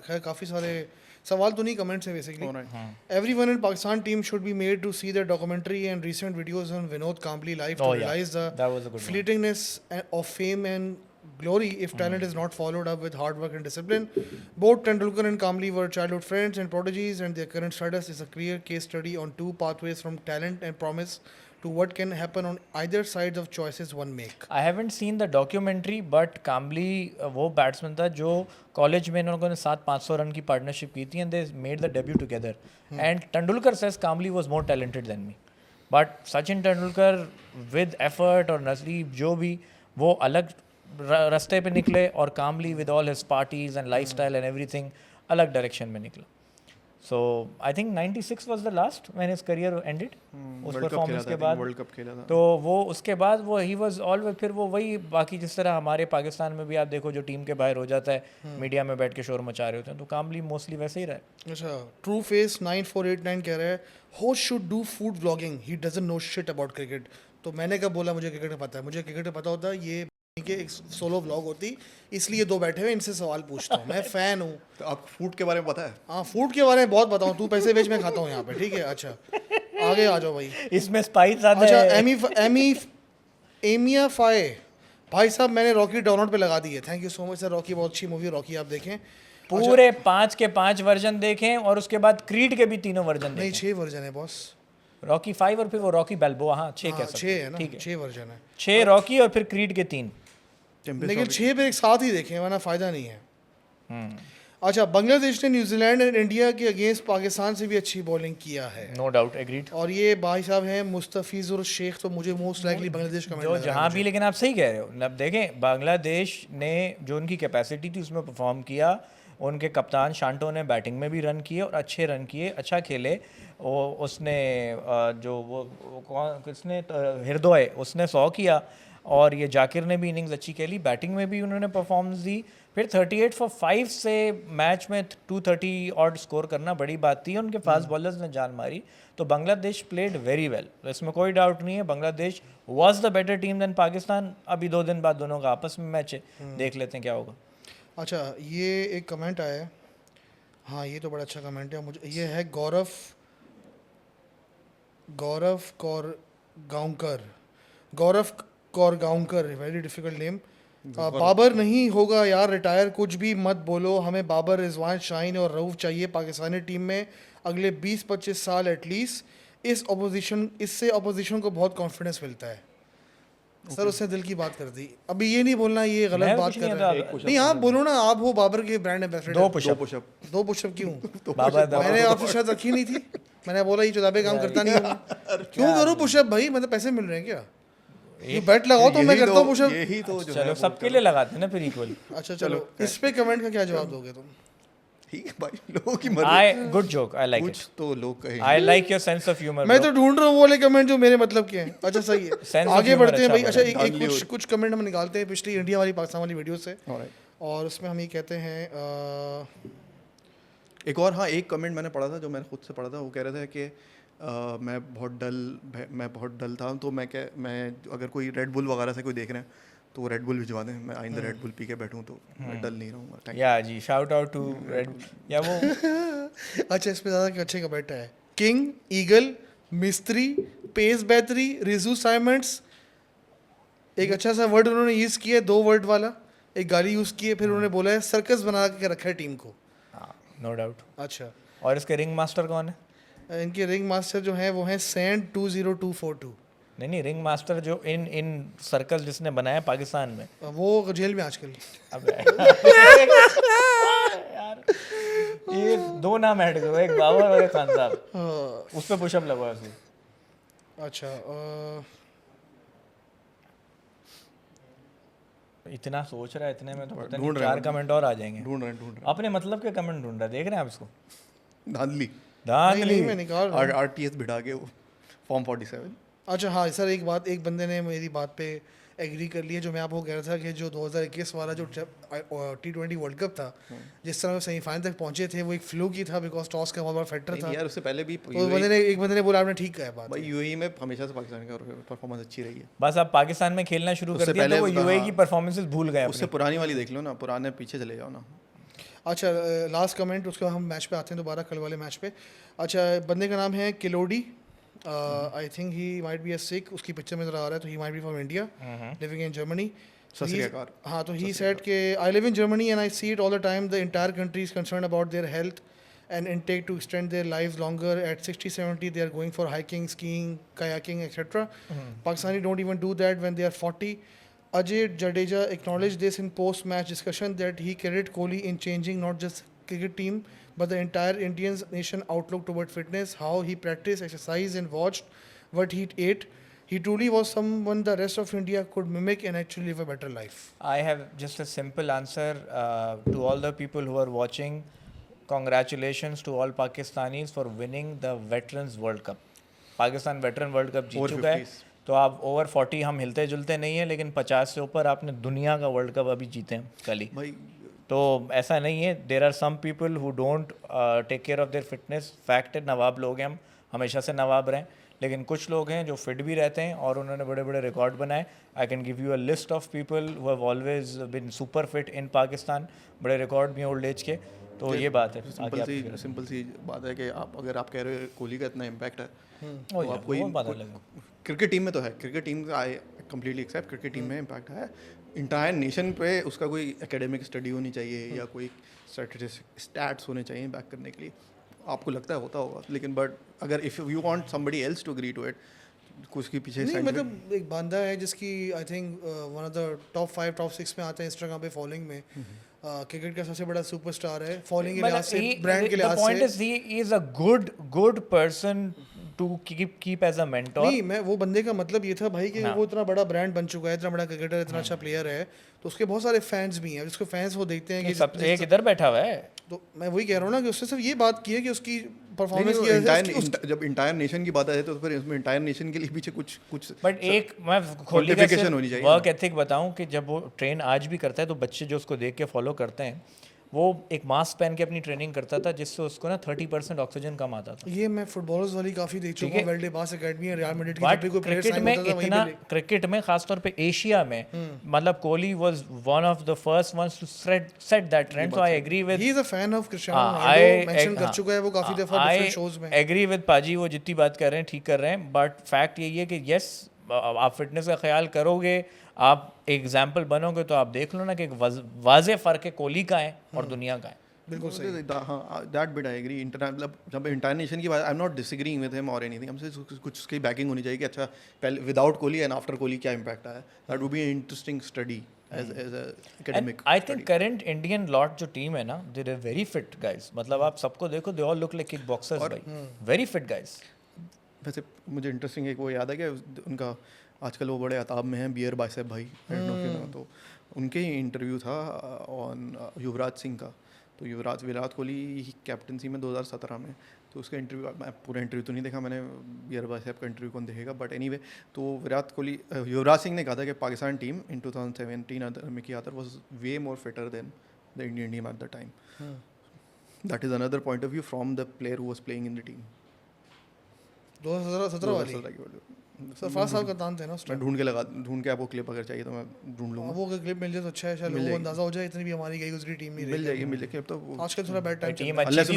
खैर काफ़ी सारे सवाल तो नहीं, कमेंट्स है basically. Everyone in Pakistan team should be made to see the documentary and recent videos on Vinod Kambli live to realise the fleetingness of fame and glory if talent is not followed up with hard work and discipline. Both Tendulkar and Kamli were childhood friends and prodigies, and their current status is a clear case study on two pathways from talent and promise to what can happen on either sides of choices one make. I haven't seen the documentary, but कामली वो batsman था जो college में इन लोगों ने 500 run की partnership की थी, and they made the debut together. And Tendulkar says Kamli was more talented than me, but Sachin Tendulkar with effort और नजरीब जो भी, वो अलग रास्ते पे निकले, और कामली with all his parties and lifestyle and everything अलग डायरेक्शन में निकला. So I think 96 was the last when his career ended. उस परफॉर्मेंस के बाद वर्ल्ड कप खेला था. तो वो उसके बाद वो ही वाज ऑलवेज, फिर वो वही बाकी जिस तरह हमारे पाकिस्तान में भी आप देखो जो टीम के बाहर हो जाता है, मीडिया में बैठ के शोर मचा रहे होते हैं, तो कामली मोस्टली वैसे ही रहा है. अच्छा, ट्रू फेस 9489 कह रहा है host should do food vlogging, he doesn't know shit about cricket. तो मैंने कब बोला मुझे क्रिकेट पता है? मुझे क्रिकेट पता होता है, ये के एक सोलो व्लॉग होती, इसलिए दो बैठे हुए इनसे सवाल पूछता हूँ. मैं फ़ैन हूँ. तो आपको फूड के बारे में पता है? हाँ, फूड के बारे में बहुत बताऊँ. तू पैसे बेच, मैं खाता हूँ यहाँ पे, ठीक है. अच्छा, आगे आ जाओ भाई. इसमें स्पाइस आता अच्छा, है. एमिया फाए भाई साहब, मैंने रॉकी डाउनलोड पे लगा दी है. Thank you so much sir. Rocky बहुत अच्छी मूवी है, रॉकी आप देखें. पूरे 5 के 5 वर्जन देखें और उसके बाद क्रीड के भी तीनों वर्जन नहीं देखें। 6 वर्जन है बॉस। रॉकी 5 और फिर वो रॉकी बैल्बोआ, हाँ 6 कह सकते 6 है हैं, ना, ठीक है 6 वर्जन है। 6 रॉकी और फिर क्रीड के 3। लेकिन 6 पे एक साथ ही देखें वरना फ़ायदा नहीं है। हम्म। अच्छा, बांग्लादेश ने न्यूजीलैंड एंड इंडिया के अगेंस्ट पाकिस्तान से भी अच्छी बॉलिंग किया है। No doubt agreed. और ये भाई साहब हैं मुस्तफिजुर शेख, तो मुझे मोस्ट लाइकली बांग्लादेश का जो जहाँ भी, लेकिन आप सही कह रहे हो। अब देखें बांग्लादेश ने जो उनकी कैपेसिटी थी उसमें परफॉर्म किया। उनके कप्तान शांटो ने बैटिंग में भी रन किए और अच्छे रन किए, अच्छा खेले। वो उसने जो वो कौन किसने हृदय उसने 100 किया और ये जाकिर ने भी इनिंग्स अच्छी खेली, बैटिंग में भी उन्होंने परफॉर्मेंस दी। फिर 38 फॉर 5 से मैच में 230 ऑड स्कोर करना बड़ी बात थी। उनके फास्ट बॉलर्स ने जान मारी, तो बांग्लादेश प्लेड वेरी वेल, इसमें कोई डाउट नहीं है। Bangladesh was the better team than Pakistan. अभी 2 दिन बाद दोनों का आपस में मैच है, देख लेते हैं क्या होगा। अच्छा, ये एक कमेंट आया है, हाँ ये तो बड़ा अच्छा कमेंट है। मुझे ये है गौरव कौरगांवकर, वेरी डिफिकल्ट नेम। बाबर नहीं होगा यार रिटायर, कुछ भी मत बोलो, हमें बाबर, रिजवान, शाहीन और रऊफ चाहिए पाकिस्तानी टीम में अगले 20-25 साल एटलीस्ट। इससे अपोजिशन को बहुत कॉन्फिडेंस मिलता है। सर उसने दिल की बात कर दी। अभी ये नहीं बोलना ये गलत मैं बात कुछ कर नहीं रहे हैं। आता। नहीं आप बोलो ना, आप हो बाबर के ब्रांड एम्बेसडर। 2 पुशअप। दो पुशअप क्यों? बाबर मैंने आपसे शायद रखी नहीं थी। मैंने बोला ये चुदाबे काम करता नहीं हूँ। क्यों करूँ पुशअप भाई, मतलब पैसे मिल रहे हैं क्या? ये बैट लगाओ तो मैं करता हूँ पुशअप। यही तो जो चलो सबके लिए लगाते हैं ना फिर इक्वल। अच्छा चलो, इस पे कमेंट का क्या जवाब दोगे तुम? ठीक है भाई, लोगों की मर्जी। I good joke, I like it. कुछ तो लोग कहेंगे। I like your sense of humour. मैं तो ढूंढ रहा हूँ वो वाले कमेंट जो मेरे मतलब के हैं। अच्छा सही है, Sense of आगे humor बढ़ते हैं अच्छा भाई। अच्छा बना, एक कुछ कमेंट हम निकालते हैं पिछली इंडिया वाली पाकिस्तान वाली वीडियो से, Alright. और उसमें हम ये कहते हैं एक और, हाँ एक कमेंट मैंने पढ़ा था जो मैंने खुद से पढ़ा था। वो कह रहे थे कि मैं बहुत डल था, तो मैं अगर कोई रेड बुल वगैरह से कोई देख रहे हैं तो वो रेड बुल भिजवा दें, मैं आइंदा रेड बुल पी के बैठूँ तो मैं डल नहीं रहूँगा। थैंक या जी, शाउट आउट टू रेड या वो अच्छा इस पे ज़्यादा अच्छे कमेंट है। किंग, ईगल, मिस्त्री, पेस बैटरी, रिजू साइमंड्स। एक अच्छा सा वर्ड उन्होंने यूज़ किया, 2 वर्ड वाला, एक गाली यूज़ की है। फिर उन्होंने बोला है सर्कस बना के रखा है टीम को। No doubt. अच्छा, और इसके रिंग मास्टर कौन है? इनके रिंग मास्टर जो हैं वो हैं सैंड 20242। नहीं रिंग मास्टर जो इन सर्कल जिसने बनाया पाकिस्तान में। वो जेल में आजकल। अब यार ये 2 नाम ऐड करो, एक बाबर और एक खान साहब, उस पे पुशअप लगवा उसको। अच्छा इतना सोच रहा है, इतने में तो पता नहीं ढूंढ रहे 4 हैं। कमेंट और आ जाएंगे। ढूंढ रहे हैं अपने मतलब के कमेंट ढूंढ रहा है, देख रहे हैं आप इसको? धांधली। नहीं मैं निकाल रहा हूँ। RTS बिठा के वो फॉर्म 47। अच्छा हाँ सर, एक बंदे ने मेरी बात पे एग्री कर लिया। जो मैं आपको कह रहा था कि जो 2021 वाला जो T20 वर्ल्ड कप था, जिस तरह सेमीफाइनल तक पहुंचे थे, वो एक फ्लू की था बिकॉज टॉस का बहुत बड़ा फैक्टर था। यार उससे पहले भी तो एक बंदे ने बोला आपने ठीक कहा बात। भाई यूएई में हमेशा से पाकिस्तान का परफॉर्मेंस अच्छी रही है। बस अब पाकिस्तान में खेलना शुरू कर उससे दिया तो पहले वो यूएई हाँ। की परफॉर्मेंसेस भूल गए उससे अपनी। पुरानी वाली देख लो ना, पुराने पीछे चले जाओ ना। अच्छा लास्ट कमेंट, उसके बाद हम मैच पे आते हैं दोबारा, कल वाले मैच पे। अच्छा बंदे का नाम है किलोडी, I think he might be a Sikh, उसकी पिक्चर में नजर आ रहा है, तो he might be from India living in Germany. हाँ तो ही सेड के I live in Germany and I see it all the time, the entire country is concern about their health and intake to extend their lives longer. At 60-70 they are going for hiking, skiing, kayaking, etc. Pakistani don't even do that when they are 40. Ajay Jadeja acknowledged this in post-match discussion that he credited Kohli in changing not just cricket team but the entire Indian nation outlook toward fitness, how he practiced, exercised and watched what he ate. He truly was someone the rest of India could mimic and actually live a better life. I have just a simple answer to all the people who are watching. Congratulations to all Pakistanis for winning the Veterans World Cup. Pakistan veteran world cup जीत चुका है, तो आप over 40 हम हिलते जुलते नहीं है, लेकिन 50 से ऊपर आपने दुनिया का वर्ल्ड कप अभी जीते हैं कल ही भाई। तो ऐसा नहीं है, there are some people who don't take care of their fitness. Fact है, नवाब लोग हैं हम, हमेशा से नवाब रहें, लेकिन कुछ लोग हैं जो फिट भी रहते हैं और उन्होंने बड़े बड़े रिकॉर्ड बनाए। I can give you a list of people who have always been super fit in Pakistan, बड़े रिकॉर्ड भी हैं ओल्ड एज के। तो ये बात है। सिंपल सी बात है कि आप अगर आप कह रहे हो कोहली का इतना इम्पैक्ट है, तो आप वो बात अलग है। क्रिकेट टीम में तो है, cricket team I completely accept, cricket team में इम्पैक्ट है। इंटायर नेशन पे उसका कोई एकेडमिक स्टडी होनी चाहिए या कोई स्टैट्स होने चाहिए बैक करने के लिए, आपको लगता है होता होगा, लेकिन बट अगर if you want somebody else to agree to it, कुछ के पीछे नहीं मतलब एक बंदा है जिसकी I think one of the top 5 top 6 में आता है इंस्टाग्राम पे फॉलोइंग में, क्रिकेट का सबसे बड़ा सुपरस्टार है फॉलोइंग के लिहाज से, ब्रांड के लिहाज से। The point is he is a good person to keep as a mentor. नहीं, मैं वो बंदे का मतलब ये था भाई कि वो इतना बड़ा ब्रांड बन चुका है, इतना बड़ा क्रिकेटर, इतना अच्छा प्लेयर है, तो उसके बहुत सारे फैंस भी हैं, जिसको फैंस वो देखते हैं कि सब एक इधर बैठा हुआ है, तो मैं वही कह रहा हूँ ना कि उसने सिर्फ ये बात की है कि उसकी परफॉर्मेंस की जब इंटायर नेशन की बात आए तो फिर इसमें इंटायर नेशन के लिए पीछे कुछ बट एक मैं qualification होनी चाहिए। वर्क एथिक बताऊं कि जब वो ट्रेन आज भी करता है तो बच्चे जो उसको देख के फॉलो करते हैं, वो एक मास्क पहन के अपनी ट्रेनिंग करता था जिससे उसको ना 30% ऑक्सीजन कम आता था। ये मैं फुटबॉलर्स वाली काफी देख चुका हूँ, वेल्डे पास एकेडमी है, रियल मैड्रिड की, जब भी कोई प्लेयर क्रिकेट साइन में होता था वहीं इतना पे क्रिकेट में खासतौर पे एशिया में मतलब Kohli was one of the first ones to set that trend, so I agree with he is a fan of Cristiano I Ronaldo, mention कर चुका है वो काफी दफा डिफरेंट शोज में। एग्री विद पाजी, वो जितनी बात कर रहे हैं ठीक कर रहे हैं, बट फैक्ट यही है कि यस आप फिटनेस का ख्याल करोगे, आप एग्जाम्पल बनोगे तो आप देख लो ना कि एक वाज़े फ़र्क है कोहली का है और दुनिया का है। बिल्कुल सही। हाँ, दैट बिट आई एग्री। मतलब जब इंटायर नेशन की बात, I am not disagreeing with him और एनीथिंग, हमसे कुछ उसकी बैकिंग होनी चाहिए कि अच्छा पहले without Kohli and after Kohli क्या इम्पैक्ट आया, that would be an interesting study as academic. I think current Indian lot जो टीम है ना, they are very fit guys, मतलब आप सबको देखो, they all look like kick boxers भाई, वेरी फिट गाइस। वैसे मुझे इंटरेस्टिंग एक वो याद है कि उनका आजकल वो बड़े अताब में हैं, बियर बाइसेप भाई, तो उनके ही इंटरव्यू था ऑन युवराज सिंह का, तो विराट कोहली कैप्टनसी में 2017 में, तो उसका इंटरव्यू, मैं पूरा इंटरव्यू तो नहीं देखा मैंने, बियर बाइसेप का इंटरव्यू कौन देखेगा, बट एनीवे तो युवराज सिंह ने कहा था कि पाकिस्तान टीम इन 2017 में किया था was way more fitter than the Indian team at the time. That is another point of view from the player who was playing in the team. 2017 वाली सरफराज साहब का दान थे ना उस मैं ढूंढ के आपको क्लिप अगर चाहिए तो मैं ढूंढ लूंगा, वो अगर क्लिप मिल जाए तो अच्छा है, शायद लोगों को अंदाजा हो जाए इतनी भी हमारी गई गुजरी टीम नहीं मिल जाएगी। अब तो आजकल थोड़ा बैड टाइम टीम अच्छी थी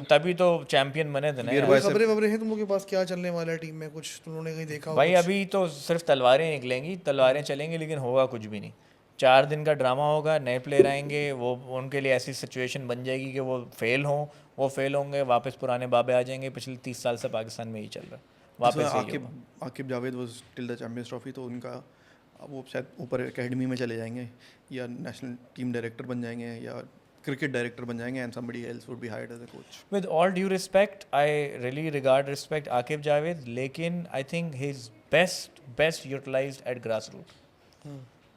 तभी तो चैंपियन बने थे ना। खबरें हैं तुम लोगों के पास क्या चलने वाला है टीम में, कुछ तुमने कहीं देखा हो? भाई अभी तो सिर्फ तलवारें निकलेंगी, तलवारें चलेंगी, लेकिन होगा कुछ भी नहीं। 4 दिन का ड्रामा होगा, नए प्लेयर आएंगे, वो उनके लिए ऐसी सिचुएशन बन जाएगी कि वो फेल होंगे, वापस पुराने बाबे आ जाएंगे। पिछले 30 साल से पाकिस्तान में यही चल रहा है, वापस Aqib Javed was till the champions trophy, तो उनका वो शायद ऊपर एकेडमी में चले जाएंगे या नेशनल टीम डायरेक्टर बन जाएंगे या क्रिकेट डायरेक्टर बन जाएंगे, and somebody else would be hired as a coach. With all due respect, I really respect Aqib Javed, लेकिन I think he is best utilised at grass root.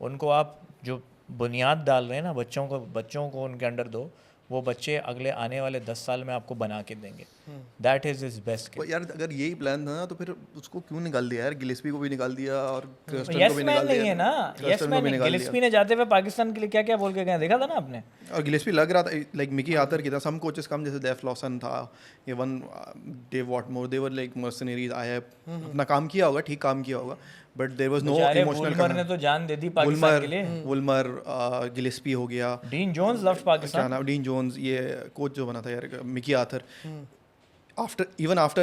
उनको आप जो बुनियाद डाल रहे हैं ना बच्चों को उनके अंडर दो, वो बच्चे अगले आने वाले 10 साल में आपको बना के देंगे। That is his best. यार अगर यही प्लान था ना तो फिर उसको क्यों निकाल दिया यार, गिलेस्पी को भी निकाल दिया और गिलेस्पी ने जाते हुए पाकिस्तान के लिए क्या क्या बोल के गए, देखा था ना आपने। और गिलेस्पी लग रहा था लाइक मिकी आर्थर की था, सम कोचेस कम, जैसे डेफ लॉसन था, ये one Dav Whatmore, they were like mercenaries, आए अपना काम किया होगा, ठीक काम किया होगा, but there was no emotional. Woolmer ने तो जान दे दी पाकिस्तान के लिए। वुल्मर, गिलेस्पी हो गया, Dean Jones left Pakistan, Dean Jones, ये कोच जो बना था यार Mickey Arthur, after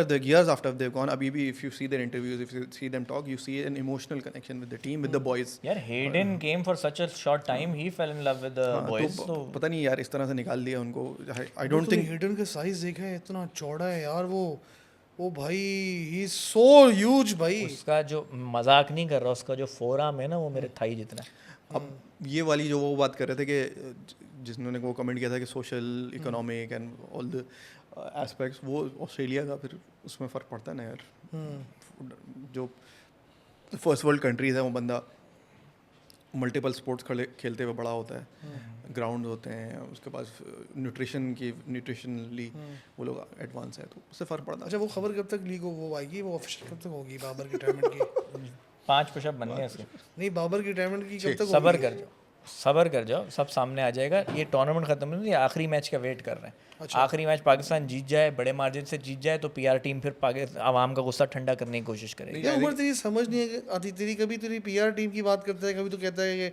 the years after they've gone, abhi bhi if you see their interviews, if you see them talk, you see an emotional connection with the team, with the boys. यार Hayden came for such a short time, he fell in love with the boys, तो पता नहीं यार इस तरह से निकाल दिया उनको। I don't think Hayden का साइज देखा है, इतना चौड़ा है यार वो भाई, ही इज सो ह्यूज भाई। उसका जो मजाक नहीं कर रहा, उसका जो फोरआर्म है ना वो मेरे थाई जितना है। अब ये वाली जो वो बात कर रहे थे कि जिन्होंने वो कमेंट किया था कि social economic and all the aspects, वो ऑस्ट्रेलिया का फिर उसमें फ़र्क पड़ता है ना यार। जो फर्स्ट वर्ल्ड कंट्रीज़ है वो बंदा मल्टीपल स्पोर्ट्स खेलते हुए बड़ा होता है, ग्राउंड होते हैं, उसके पास न्यूट्रिशनली वो लोग एडवांस है, तो उससे फ़र्क पड़ता है। अच्छा, वो खबर कब तक लीक वो आएगी, वो ऑफिशियल कब तक होगी बाबर की रिटायरमेंट की? 5 पुशअप बनने हैं इसके। नहीं, बाबर की रिटायरमेंट की कब तक? सबर कर जाओ, सब सामने आ जाएगा। ये टूर्नामेंट खत्म नहीं, आखिरी मैच का वेट कर रहे हैं। अच्छा। आखिरी मैच पाकिस्तान जीत जाए, बड़े मार्जिन से जीत जाए, तो पीआर टीम फिर आवाम का गुस्सा ठंडा करने की कोशिश करेगी। ये उम्र तेरी समझ नहीं आती तेरी, कभी तेरी पीआर टीम की बात करता है, कभी तो कहता है कि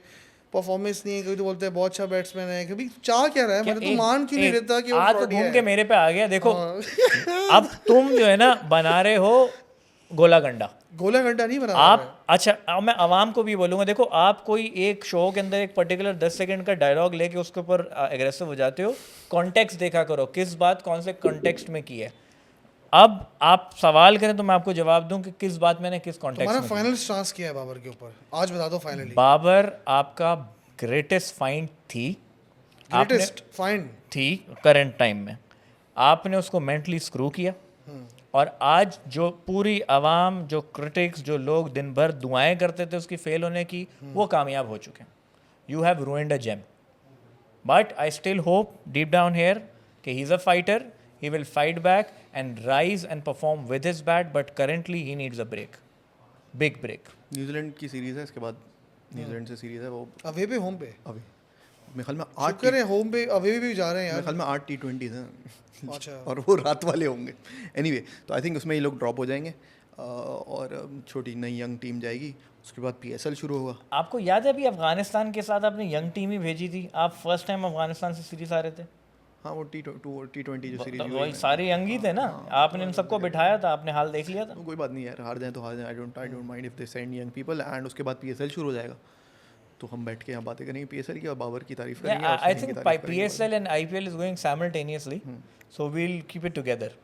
परफॉर्मेंस नहीं है, कभी तो बोलता है बहुत अच्छा बैट्समैन है, कभी चाह क्या रहा है, मतलब तू मान क्यों नहीं रहता कि वो तो घूम के मेरे पे आ गया। देखो अब तुम जो है ना बना रहे हो गोला गंडा, गोला घंटा नहीं बना आप अच्छा अब मैं आवाम को भी बोलूँगा, देखो आप कोई एक शो के अंदर एक पर्टिकुलर 10 सेकंड का डायलॉग लेके उसके ऊपर एग्रेसिव हो जाते हो, कॉन्टेक्स्ट देखा करो, किस बात कौन से कॉन्टेक्स्ट में की है। अब आप सवाल करें तो मैं आपको जवाब दूं कि किस बात मैंने किस कॉन्टेक्स्ट हमारा में फाइनल स्टांस किया है बाबर के ऊपर, आज बता दो फाइनली। बाबर आपका ग्रेटेस्ट फाइंड थी, ग्रेटेस्ट फाइंड थी करंट टाइम में। आपने उसको मेंटली स्क्रू किया और आज जो पूरी आवाम, जो क्रिटिक्स, जो लोग दिन भर दुआएं करते थे उसकी फेल होने की, वो कामयाब हो चुके हैं। You have ruined a gem, but I still hope deep down here कि he is a fighter, he will fight back and rise and perform with his bat, but currently he needs a break, big break. New Zealand की series है, इसके बाद New Zealand से series है वो away पे home पे, अभी मेरे ख्याल में 8 शुक्र है होम पे अवे भी जा रहे हैं मेरे यार। ख्याल में 8 T20 हैं अच्छा और वो रात वाले होंगे। एनीवे तो आई थिंक उसमें ये लोग ड्रॉप हो जाएंगे और छोटी नई यंग टीम जाएगी, उसके बाद PSL शुरू होगा। आपको याद है अभी अफगानिस्तान के साथ आपने यंग टीम ही भेजी थी, आप फर्स्ट टाइम अफगानिस्तान से सीरीज आ रहे थे, हाँ वो T20 जो सीरीज वही सारे यंग ही थे ना, आपने इन सबको बिठाया था, आपने हाल देख लिया था। कोई बात नहीं यार, हार जाए तो हार जाए, I don't mind if they send young people. And उसके बाद PSL शुरू हो जाएगा तो हम बैठ के यहाँ बातें करेंगे PSL की और बाबर की तारीफ करेंगे। और आई सचिन की थिंक तारीफ करेंगे। PSL and IPL is going simultaneously, so we'll keep it together.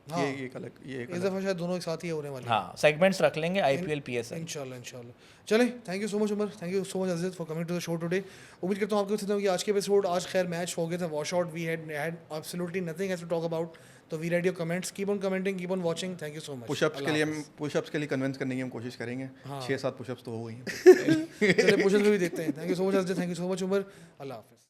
ये एक अलग ये एक इस दफा शायद दोनों एक साथ ही होने वाले हैं। हाँ, सेगमेंट्स रख लेंगे IPL PSL। इंशाल्लाह इंशाल्लाह। चलें, thank you so much Umar, thank you so much Ajit for coming to the show today. उम्मीद करता हूँ आपको पसंद होगी आज के एपिसोड। आज खैर मैच हो गया था wash out, we had absolutely nothing has to talk about, तो we read your comments, keep on commenting, keep on watching, thank you so much. Pushups के लिए हम पुशअप्स के लिए कन्विंस करने की हम कोशिश करेंगे। हाँ। 6-7 पुशअप्स तो हो गई हैं। चलिए पुशअप्स भी देखते हैं। Thank you so much Ajit, thank you so much Umar, अल्लाह हाफिज़।